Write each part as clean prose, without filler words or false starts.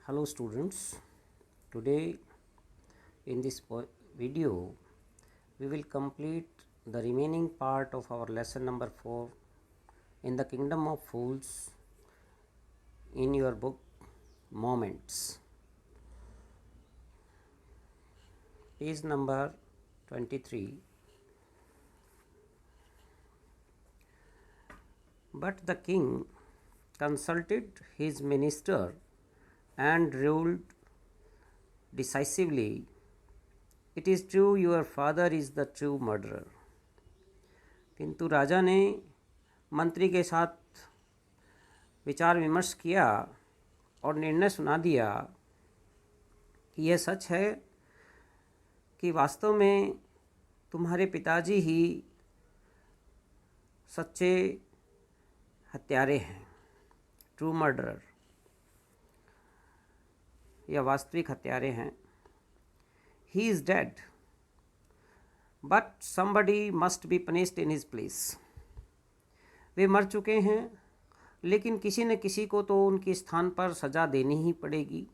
Hello students, today in this video we will complete the remaining part of our lesson number 4 in the kingdom of fools in your book Moments, page number 23. But the king consulted his minister and ruled decisively, "It is true, your father is the true murderer." किंतु राजा ने मंत्री के साथ विचार विमर्श किया और निर्णय सुना दिया कि यह सच है कि वास्तव में तुम्हारे पिताजी ही सच्चे हत्यारे हैं, ट्रू मर्डरर, या वास्तविक हत्यारे हैं. He is dead but somebody must be punished in his place. वे मर चुके हैं लेकिन किसी न किसी को तो उनके स्थान पर सज़ा देनी ही पड़ेगी.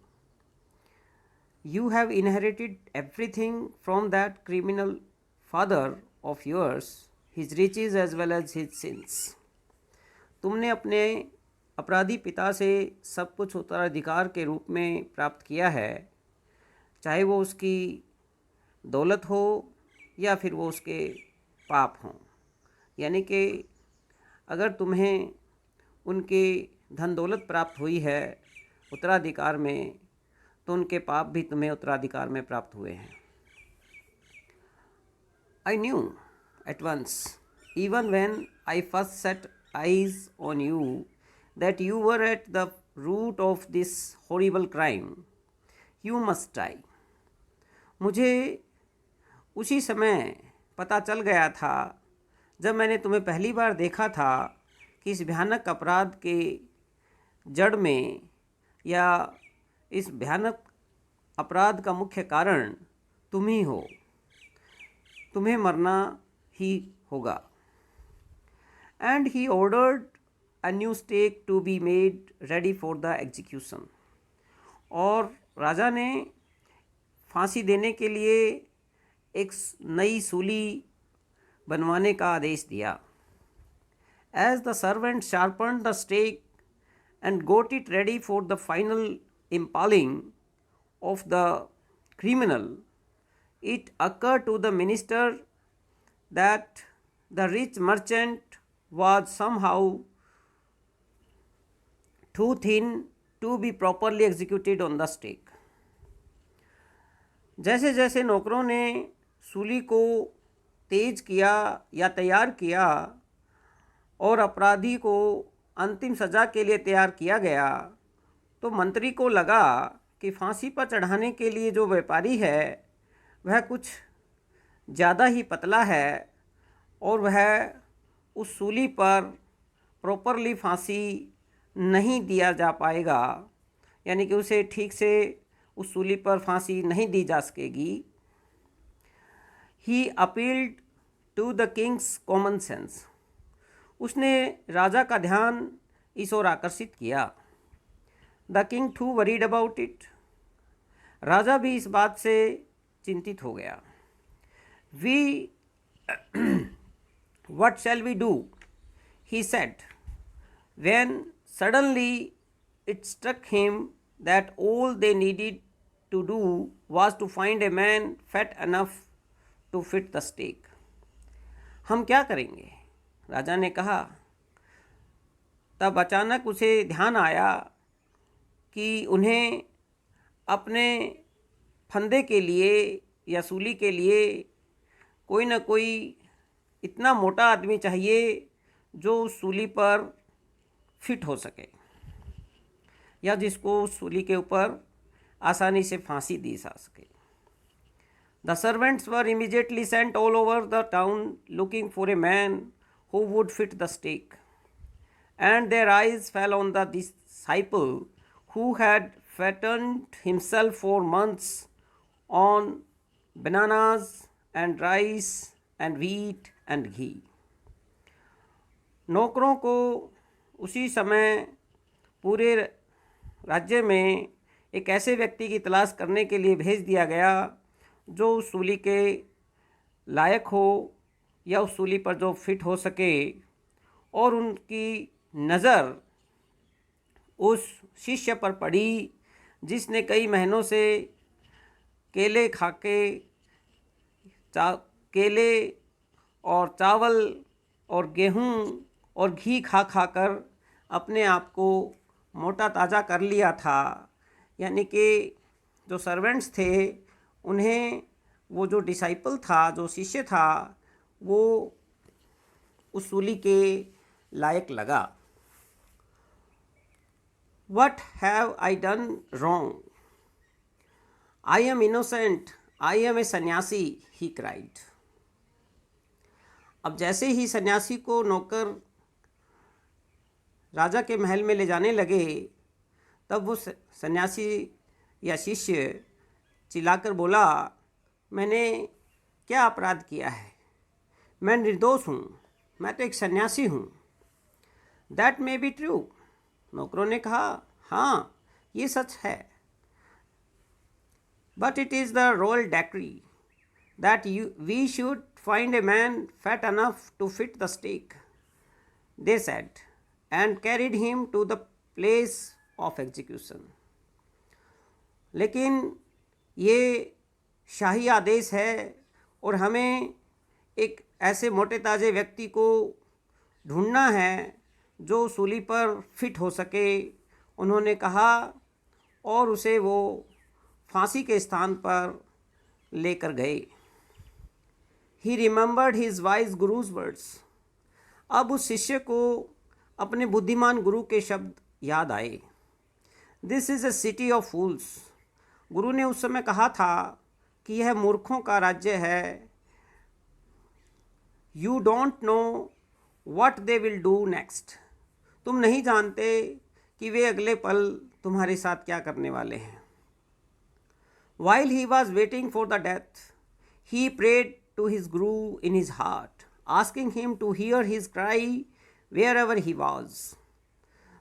You have inherited everything from that criminal father of yours, his riches as well as his sins. तुमने अपने अपराधी पिता से सब कुछ उत्तराधिकार के रूप में प्राप्त किया है, चाहे वो उसकी दौलत हो या फिर वो उसके पाप हों. यानी कि अगर तुम्हें उनके धन दौलत प्राप्त हुई है उत्तराधिकार में, तो उनके पाप भी तुम्हें उत्तराधिकार में प्राप्त हुए हैं. I knew at once, even when I first set eyes on you, that you were at the root of this horrible crime. You must die. मुझे उसी समय पता चल गया था जब मैंने तुम्हें पहली बार देखा था कि इस भयानक अपराध के जड़ में या इस भयानक अपराध का मुख्य कारण तुम ही हो. तुम्हें मरना ही होगा. And he ordered a new stake to be made ready for the execution. और राजा ने फांसी देने के लिए एक नई सूली बनवाने का आदेश दिया. As the servant sharpened the stake and got it ready for the final impaling of the criminal, it occurred to the minister that the rich merchant was somehow too thin to be properly executed on the stake. जैसे जैसे नौकरों ने सूली को तेज किया या तैयार किया और अपराधी को अंतिम सज़ा के लिए तैयार किया गया, तो मंत्री को लगा कि फांसी पर चढ़ाने के लिए जो व्यापारी है वह कुछ ज़्यादा ही पतला है और वह उस सूली पर प्रॉपरली फांसी नहीं दिया जा पाएगा, यानी कि उसे ठीक से उस सूली पर फांसी नहीं दी जा सकेगी. He appealed to the king's common sense. उसने राजा का ध्यान इस ओर आकर्षित किया. The king too worried about it. राजा भी इस बात से चिंतित हो गया. We what shall we do, he said, when suddenly it struck him that all they needed to do was to find a man fat enough to fit the stake. हम क्या करेंगे, राजा ने कहा. तब अचानक उसे ध्यान आया कि उन्हें अपने फंदे के लिए या सूली के लिए कोई न कोई इतना मोटा आदमी चाहिए जो उस सूली पर फिट हो सके या जिसको उस सूली के ऊपर आसानी से फांसी दी जा सके. The servants were immediately sent all over the town looking for a man who would fit the stake, and their eyes fell on the disciple who had fattened himself for months on bananas and rice and wheat and ghee. नौकरों को उसी समय पूरे राज्य में एक ऐसे व्यक्ति की तलाश करने के लिए भेज दिया गया जो उस सूली के लायक हो या उस सूली पर जो फिट हो सके, और उनकी नज़र उस शिष्य पर पड़ी जिसने कई महीनों से केले खा के केले और चावल और गेहूं और घी खा खा कर अपने आप को मोटा ताज़ा कर लिया था। यानी कि जो सर्वेंट्स थे उन्हें वो जो डिसाइपल था, जो शिष्य था, वो उस सूली के लायक लगा। What have I done wrong? I am innocent. I am a सन्यासी, he cried. अब जैसे ही सन्यासी को नौकर राजा के महल में ले जाने लगे, तब वो सन्यासी या शिष्य चिल्लाकर बोला, मैंने क्या अपराध किया है? मैं निर्दोष हूँ, मैं तो एक सन्यासी हूँ। That may be true. नौकरों ने कहा, हाँ, ये सच है। But it is the royal decree that we should find a man fat enough to fit the stake, they said, and carried him to the place of execution. लेकिन ये शाही आदेश है और हमें एक ऐसे मोटे ताजे व्यक्ति को ढूंढना है जो सूली पर फिट हो सके, उन्होंने कहा, और उसे वो फांसी के स्थान पर लेकर गए। He remembered his wise guru's words. अब उस शिष्य को अपने बुद्धिमान गुरु के शब्द याद आए। This is a city of fools. गुरु ने उस समय कहा था कि यह मूर्खों का राज्य है। You don't know what they will do next. तुम नहीं जानते कि वे अगले पल तुम्हारे साथ क्या करने वाले हैं। While he was waiting for the death, he prayed to his guru in his heart, asking him to hear his cry wherever he was.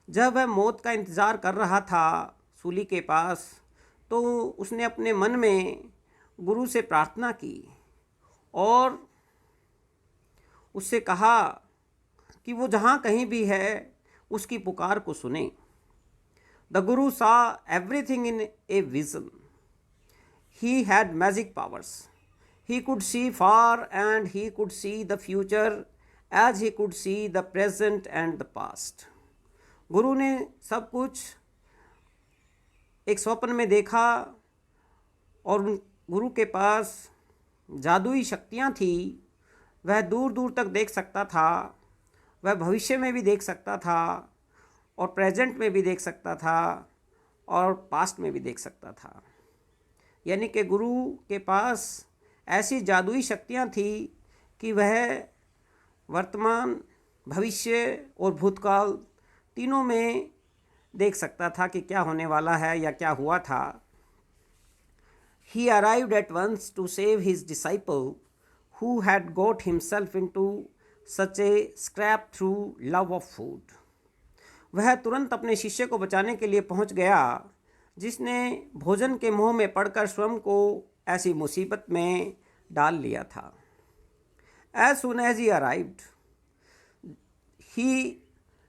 जब वह मौत का इंतज़ार कर रहा था सूली के पास, तो उसने अपने मन में गुरु से प्रार्थना की और उससे कहा कि वो जहाँ कहीं भी है उसकी पुकार को सुने। The Guru saw everything in a vision. He had magic powers. He could see far and he could see the future as he could see the present and the past. गुरु ने सब कुछ एक स्वप्न में देखा और गुरु के पास जादुई शक्तियाँ थी। वह दूर दूर तक देख सकता था, वह भविष्य में भी देख सकता था और प्रेजेंट में भी देख सकता था और पास्ट में भी देख सकता था। यानी कि गुरु के पास ऐसी जादुई शक्तियाँ थी कि वह वर्तमान, भविष्य और भूतकाल तीनों में देख सकता था कि क्या होने वाला है या क्या हुआ था। He arrived at once to save his disciple who had got himself into such a scrape through love of food. वह तुरंत अपने शिष्य को बचाने के लिए पहुंच गया जिसने भोजन के मोह में पड़कर स्वयं को ऐसी मुसीबत में डाल लिया था। As soon as he arrived, he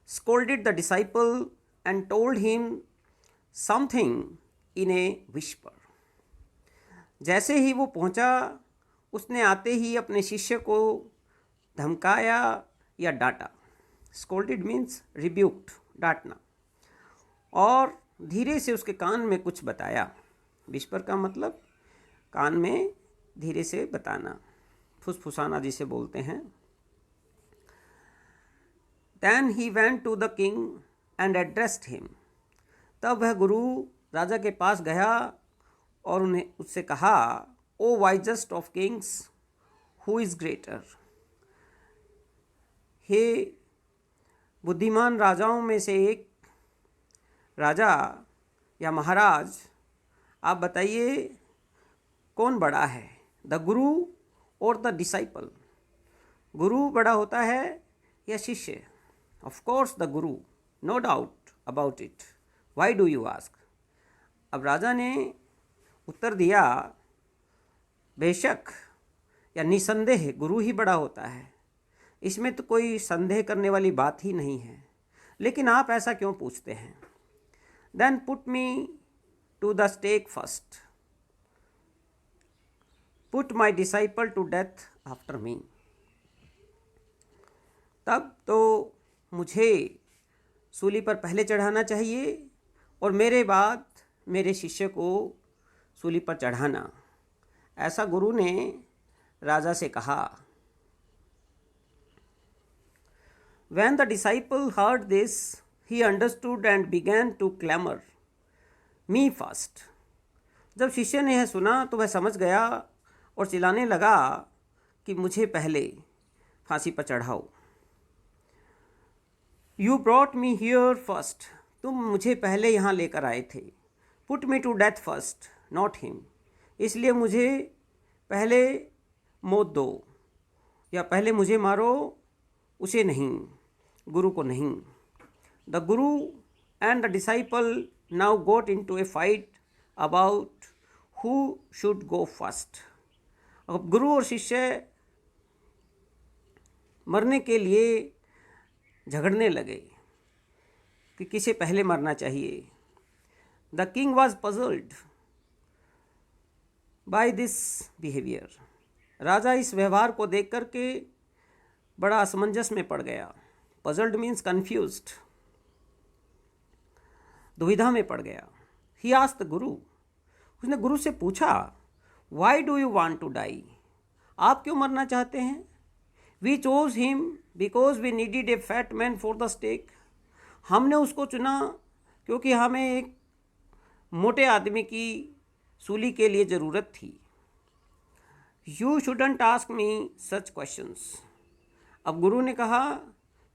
scolded the disciple and told him something in a whisper. जैसे ही वो पहुंचा, उसने आते ही अपने शिष्य को धमकाया या डांटा। Scolded means rebuked, डांटना, और धीरे से उसके कान में कुछ बताया। विस्पर का मतलब कान में धीरे से बताना, फुसफुसाना जिसे बोलते हैं। Then he went to the king and addressed him. तब वह गुरु राजा के पास गया और उन्हें उससे कहा, O wisest of kings, who is greater. हे बुद्धिमान राजाओं में से एक राजा या महाराज, आप बताइए कौन बड़ा है, द गुरु और द डिसाइपल। गुरु बड़ा होता है या शिष्य? Of course the guru, no doubt about it. Why do you ask? अब राजा ने उत्तर दिया, बेशक या निसंदेह गुरु ही बड़ा होता है, इसमें तो कोई संदेह करने वाली बात ही नहीं है, लेकिन आप ऐसा क्यों पूछते हैं? Then put me to the stake first, put my disciple to death after me. तब तो मुझे सूली पर पहले चढ़ाना चाहिए और मेरे बाद मेरे शिष्य को सूली पर चढ़ाना, ऐसा गुरु ने राजा से कहा। When the disciple heard this, he understood and began to clamor, me first. जब शिष्य ने यह सुना तो वह समझ गया और चिल्लाने लगा कि मुझे पहले फांसी पर चढ़ाओ। You brought me here first. तुम मुझे पहले यहाँ लेकर आए थे। Put me to death first, not him. इसलिए मुझे पहले मौत दो, या पहले मुझे मारो, उसे नहीं, गुरु को नहीं। The guru and the disciple now got into a fight about who should go first. अब गुरु और शिष्य मरने के लिए झगड़ने लगे कि किसे पहले मरना चाहिए। The king was puzzled by this behavior. राजा इस व्यवहार को देख करके बड़ा असमंजस में पड़ गया। Puzzled means confused. दुविधा में पड़ गया। He asked the Guru. उसने गुरु से पूछा, Why do you want to die? आप क्यों मरना चाहते हैं? We chose him because we needed a fat man for the stake. हमने उसको चुना क्योंकि हमें एक मोटे आदमी की सूली के लिए ज़रूरत थी। You shouldn't ask me such questions. अब गुरु ने कहा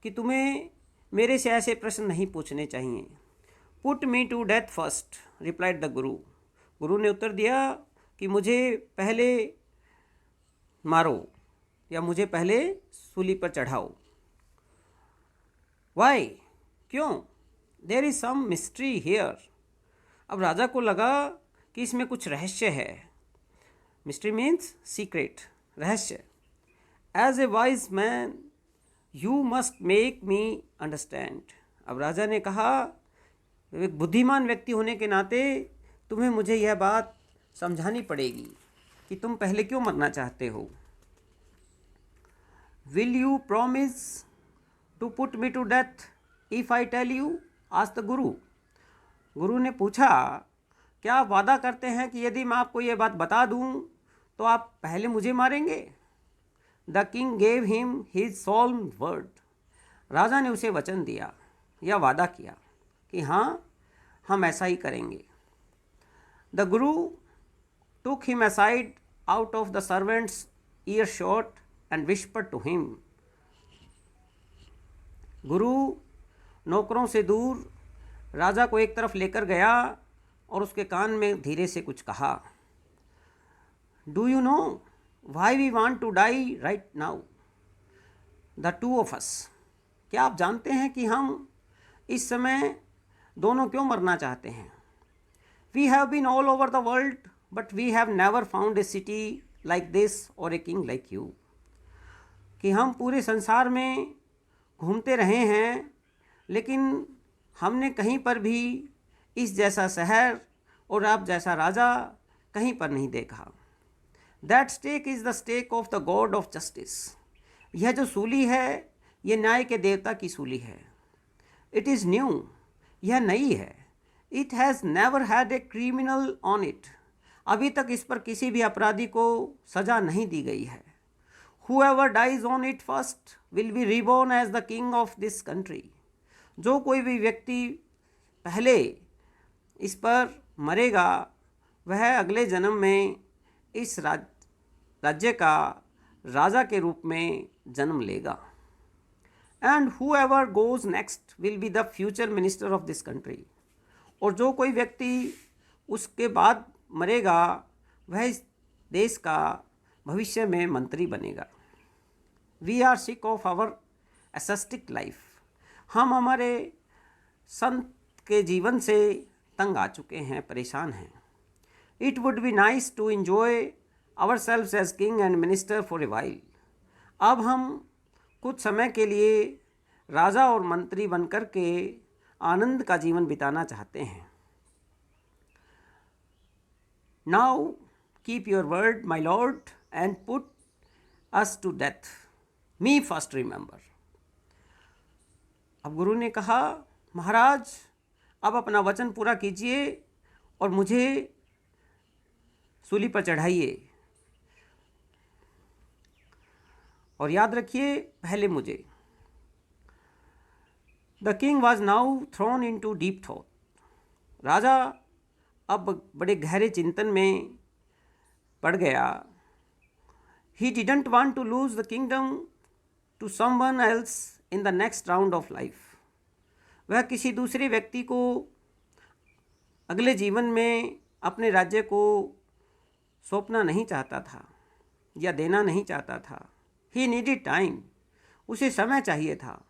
कि तुम्हें मेरे से ऐसे प्रश्न नहीं पूछने चाहिए। Put me to death first, replied the Guru. गुरु ने उत्तर दिया कि मुझे पहले मारो या मुझे पहले सूली पर चढ़ाओ। Why? क्यों? There is some mystery here. अब राजा को लगा कि इसमें कुछ रहस्य है। Mystery means secret, रहस्य। As a wise man, you must make me understand. अब राजा ने कहा, एक बुद्धिमान व्यक्ति होने के नाते तुम्हें मुझे यह बात समझानी पड़ेगी कि तुम पहले क्यों मरना चाहते हो। Will you promise to put me to death if I tell you? asked the Guru. गुरु ने पूछा, क्या आप वादा करते हैं कि यदि मैं आपको यह बात बता दूं तो आप पहले मुझे मारेंगे? The king gave him his solemn word. राजा ने उसे वचन दिया या वादा किया कि हाँ, हम ऐसा ही करेंगे। The Guru took him aside out of the servant's earshot and whispered to him. गुरु नौकरों से दूर राजा को एक तरफ लेकर गया और उसके कान में धीरे से कुछ कहा। Do you know why we want to die right now? The two of us. क्या आप जानते हैं कि हम इस समय दोनों क्यों मरना चाहते हैं? We have been all over the world, but we have never found a city like this or a king like you. कि हम पूरे संसार में घूमते रहे हैं, लेकिन हमने कहीं पर भी इस जैसा शहर और आप जैसा राजा कहीं पर नहीं देखा। That stake is the stake of the God of justice. यह जो सूली है, यह न्याय के देवता की सूली है। It is new. यह नई है। It has never had a criminal on it. अभी तक इस पर किसी भी अपराधी को सजा नहीं दी गई है। Whoever dies on it first will be reborn as the king of this country. जो कोई भी व्यक्ति पहले इस पर मरेगा, वह अगले जन्म में इस राज्य का राजा के रूप में जन्म लेगा। And whoever goes next will be the future minister of this country. और जो कोई व्यक्ति उसके बाद मरेगा, वह इस देश का भविष्य में मंत्री बनेगा। We are sick of our ascetic life. हम हमारे संत के जीवन से तंग आ चुके हैं, परेशान हैं। It would be nice to enjoy ourselves as king and minister for a while. अब हम कुछ समय के लिए राजा और मंत्री बनकर के आनंद का जीवन बिताना चाहते हैं। Now keep your word my lord and put us to death, me first remember. अब गुरु ने कहा, महाराज अब अपना वचन पूरा कीजिए और मुझे सूली पर चढ़ाइए, और याद रखिए पहले मुझे। The king was now thrown into deep thought. राजा अब बड़े गहरे चिंतन में पड़ गया। He didn't want to lose the kingdom to someone else in the next round of life. वह किसी दूसरे व्यक्ति को अगले जीवन में अपने राज्य को सौंपना नहीं चाहता था या देना नहीं चाहता था। ही नीडेड टाइम, उसे समय चाहिए था।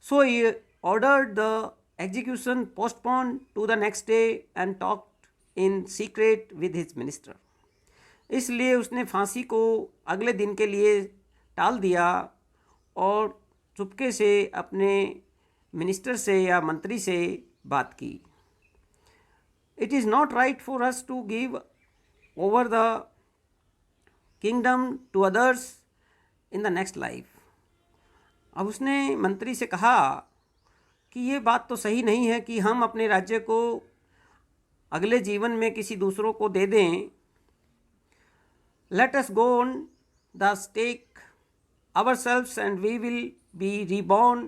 So he ordered the execution postpone to the next day and talked in secret with his minister. इसलिए उसने फांसी को अगले दिन के लिए टाल दिया और चुपके से अपने मिनिस्टर से या मंत्री से बात की। It is not right for us to give over the kingdom to others in the next life. अब उसने मंत्री से कहा कि ये बात तो सही नहीं है कि हम अपने राज्य को अगले जीवन में किसी दूसरों को दे दें। Let us go on the stake ourselves and we will be reborn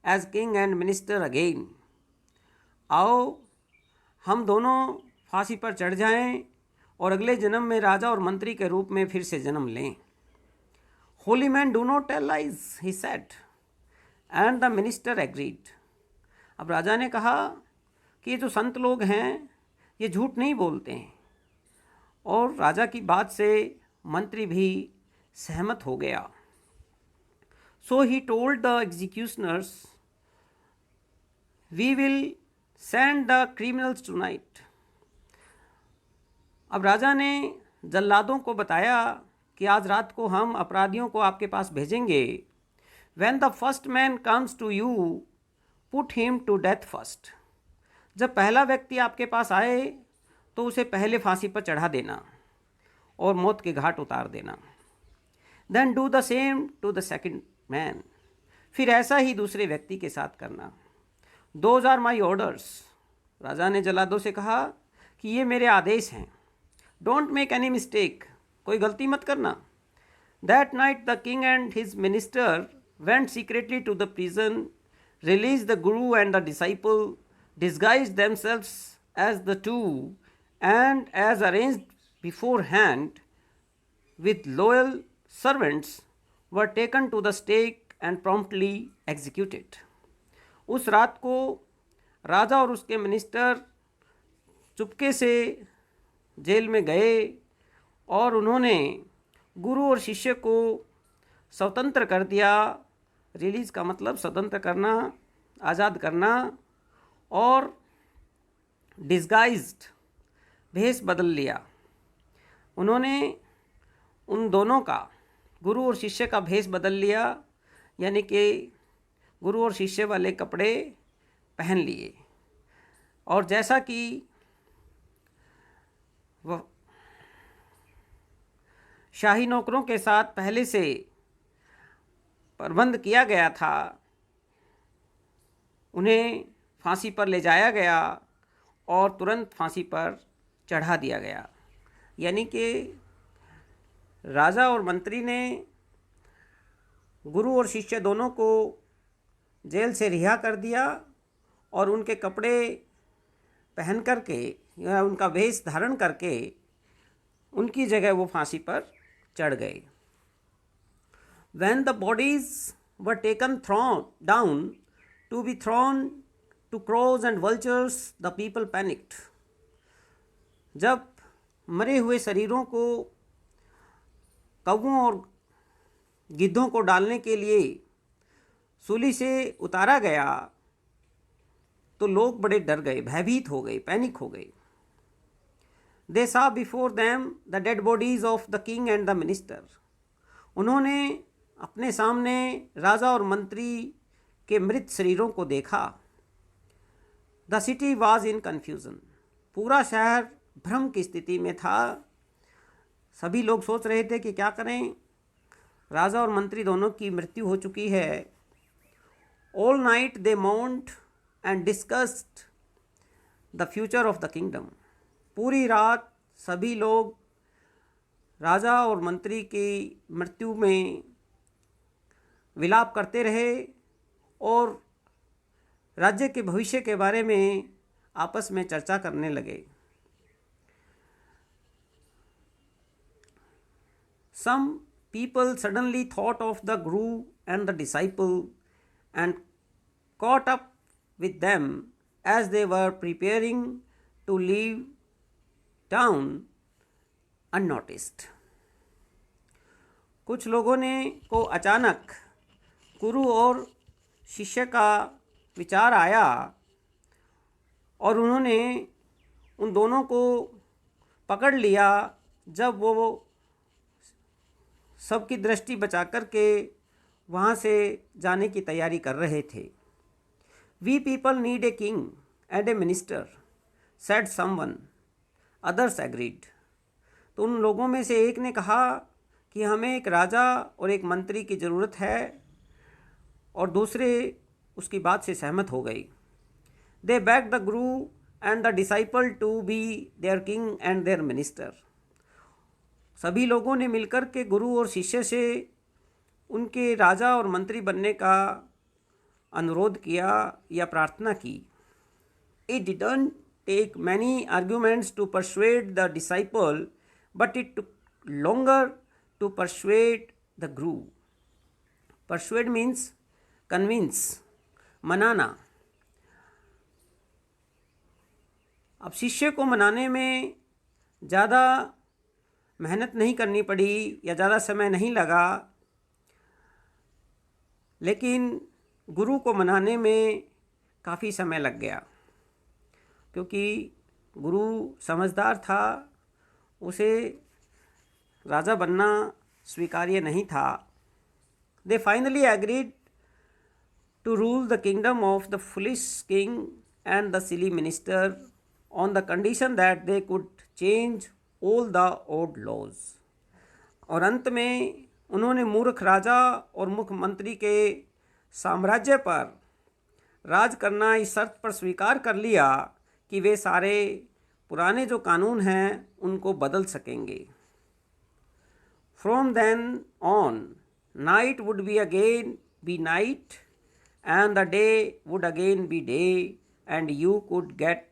as king and minister again। आओ हम दोनों फांसी पर चढ़ जाएं और अगले जन्म में राजा और मंत्री के रूप में फिर से जन्म लें। Holy man do not tell lies, he said, and the minister agreed. अब राजा ने कहा कि ये जो संत लोग हैं ये झूठ नहीं बोलते हैं, और राजा की बात से मंत्री भी सहमत हो गया। So he told the executioners, we will send the criminals tonight। अब राजा ने जल्लादों को बताया कि आज रात को हम अपराधियों को आपके पास भेजेंगे। When the first man comes to you, put him to death first। जब पहला व्यक्ति आपके पास आए तो उसे पहले फांसी पर चढ़ा देना और मौत के घाट उतार देना। Then do the same to the second man, फिर ऐसा ही दूसरे व्यक्ति के साथ करना। Those are my orders. राजा ने जल्लादों से कहा कि ये मेरे आदेश हैं। डोंट मेक एनी मिस्टेक, कोई गलती मत करना। That night the king and his minister went secretly to the prison, release the Guru and the disciple, disguise themselves as the two, and as arranged beforehand with loyal servants were taken to the stake and promptly executed। उस रात को राजा और उसके minister चुपके से jail में गए और उन्होंने गुरु और शिष्य को स्वतंत्र कर दिया। रिलीज का मतलब स्वतंत्र करना, आज़ाद करना, और डिस्गाइज्ड, भेष बदल लिया। उन्होंने उन दोनों का, गुरु और शिष्य का भेष बदल लिया, यानी कि गुरु और शिष्य वाले कपड़े पहन लिए। और जैसा कि वह शाही नौकरों के साथ पहले से प्रबंध किया गया था, उन्हें फांसी पर ले जाया गया और तुरंत फांसी पर चढ़ा दिया गया। यानी कि राजा और मंत्री ने गुरु और शिष्य दोनों को जेल से रिहा कर दिया और उनके कपड़े पहन करके या उनका वेश धारण करके उनकी जगह वो फांसी पर चढ़ गए। When the bodies were taken down to be thrown to crows and vultures, the people panicked। जब मरे हुए शरीरों को कौवों और गिद्धों को डालने के लिए सूली से उतारा गया तो लोग बड़े डर गए, भयभीत हो गए, पैनिक हो गए। दे saw before them the dead bodies of the king and the minister. उन्होंने अपने सामने राजा और मंत्री के मृत शरीरों को देखा। The city was in confusion. पूरा शहर भ्रम की स्थिति में था। सभी लोग सोच रहे थे कि क्या करें, राजा और मंत्री दोनों की मृत्यु हो चुकी है। All night they mount and discussed the future of the kingdom. पूरी रात सभी लोग राजा और मंत्री की मृत्यु में विलाप करते रहे और राज्य के भविष्य के बारे में आपस में चर्चा करने लगे। Some people suddenly thought of the Guru and the disciple and caught up with them as they were preparing to leave town unnoticed. कुछ लोगों ने को अचानक गुरु और शिष्य का विचार आया और उन्होंने उन दोनों को पकड़ लिया जब वो सबकी दृष्टि बचा कर के वहाँ से जाने की तैयारी कर रहे थे। We people need a king and a minister, said someone, others agreed. तो उन लोगों में से एक ने कहा कि हमें एक राजा और एक मंत्री की ज़रूरत है, और दूसरे उसकी बात से सहमत हो गई। They beg the Guru and the disciple to be their king and their minister. सभी लोगों ने मिलकर के गुरु और शिष्य से उनके राजा और मंत्री बनने का अनुरोध किया या प्रार्थना की। It didn't take many arguments to persuade the disciple, but it took longer to persuade the guru. Persuade means convince, मनाना। अब शिष्य को मनाने में ज़्यादा मेहनत नहीं करनी पड़ी या ज़्यादा समय नहीं लगा, लेकिन गुरु को मनाने में काफ़ी समय लग गया, क्योंकि गुरु समझदार था, उसे राजा बनना स्वीकार्य नहीं था। They finally agreed to rule the kingdom of the foolish king and the silly minister on the condition that they could change all the old laws. और अंत में उन्होंने मूर्ख राजा और मुख्यमंत्री के साम्राज्य पर राज करना इस शर्त पर स्वीकार कर लिया कि वे सारे पुराने जो कानून हैं उनको बदल सकेंगे। From then on night would be again be night and the day would again be day and you could get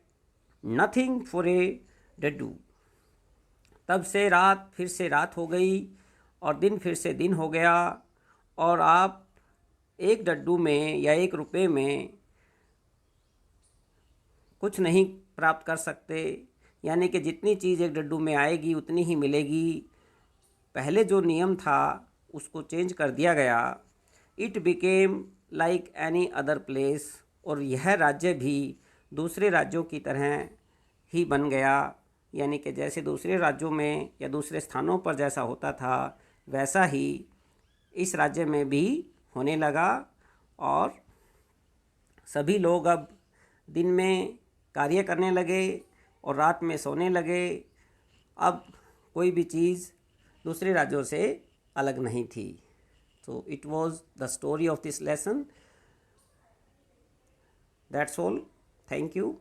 nothing for a डड्डू। तब से रात फिर से रात हो गई और दिन फिर से दिन हो गया, और आप एक डड्डू में या 1 रुपये में कुछ नहीं प्राप्त कर सकते। यानी कि जितनी चीज़ एक डड्डू में आएगी उतनी ही मिलेगी। पहले जो नियम था उसको चेंज कर दिया गया। It became like any other place. और यह राज्य भी दूसरे राज्यों की तरह ही बन गया। यानी कि जैसे दूसरे राज्यों में या दूसरे स्थानों पर जैसा होता था वैसा ही इस राज्य में भी होने लगा। और सभी लोग अब दिन में कार्य करने लगे और रात में सोने लगे। अब कोई भी चीज़ दूसरे राज्यों से अलग नहीं थी। तो it was the story of this lesson. That's all. Thank you.